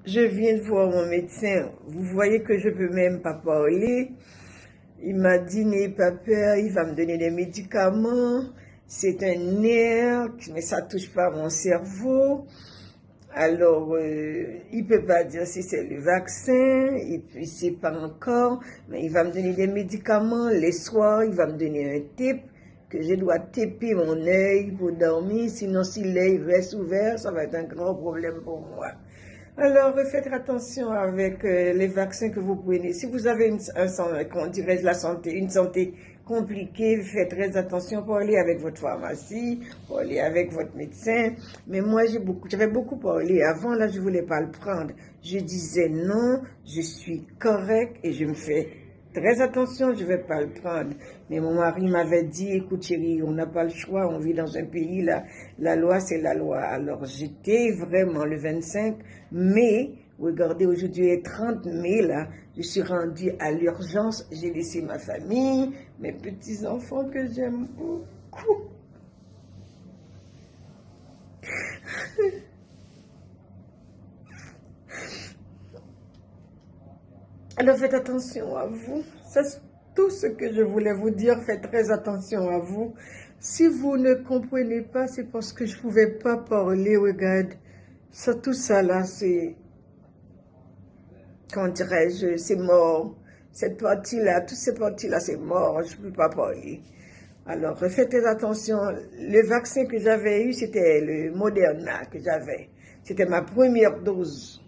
Je viens de voir mon médecin. Vous voyez que je peux même pas parler. Il m'a dit, n'ayez pas peur, il va me donner des médicaments. C'est un nerf, mais ça touche pas mon cerveau. Alors, il peut pas dire si c'est le vaccin, il sait pas encore, mais il va me donner des médicaments. Les soirs, il va me donner un type que je dois taper mon œil pour dormir. Sinon, si l'œil reste ouvert, ça va être un grand problème pour moi. Alors, faites attention avec les vaccins que vous prenez. Si vous avez qu'on dirait une santé compliquée, faites très attention pour aller avec votre pharmacie, pour aller avec votre médecin. Mais moi, j'avais beaucoup parlé. Avant, là, je voulais pas le prendre. Je disais non, je suis correct et je me fais très attention, je vais pas le prendre. Mais mon mari m'avait dit, écoute chérie, on n'a pas le choix, on vit dans un pays, là, la loi c'est la loi. Alors j'étais vraiment le 25 mai, regardez, aujourd'hui est 30 mai, là, je suis rendue à l'urgence, j'ai laissé ma famille, mes petits-enfants que j'aime beaucoup. Alors faites attention à vous. C'est tout ce que je voulais vous dire. Faites très attention à vous. Si vous ne comprenez pas, c'est parce que je ne pouvais pas parler. Regarde, ça, tout ça là, c'est, comment dirais-je, c'est mort. Cette partie-là, toutes ces parties-là, c'est mort. Je ne peux pas parler. Alors faites très attention. Le vaccin que j'avais eu, c'était le Moderna que j'avais. C'était ma première dose.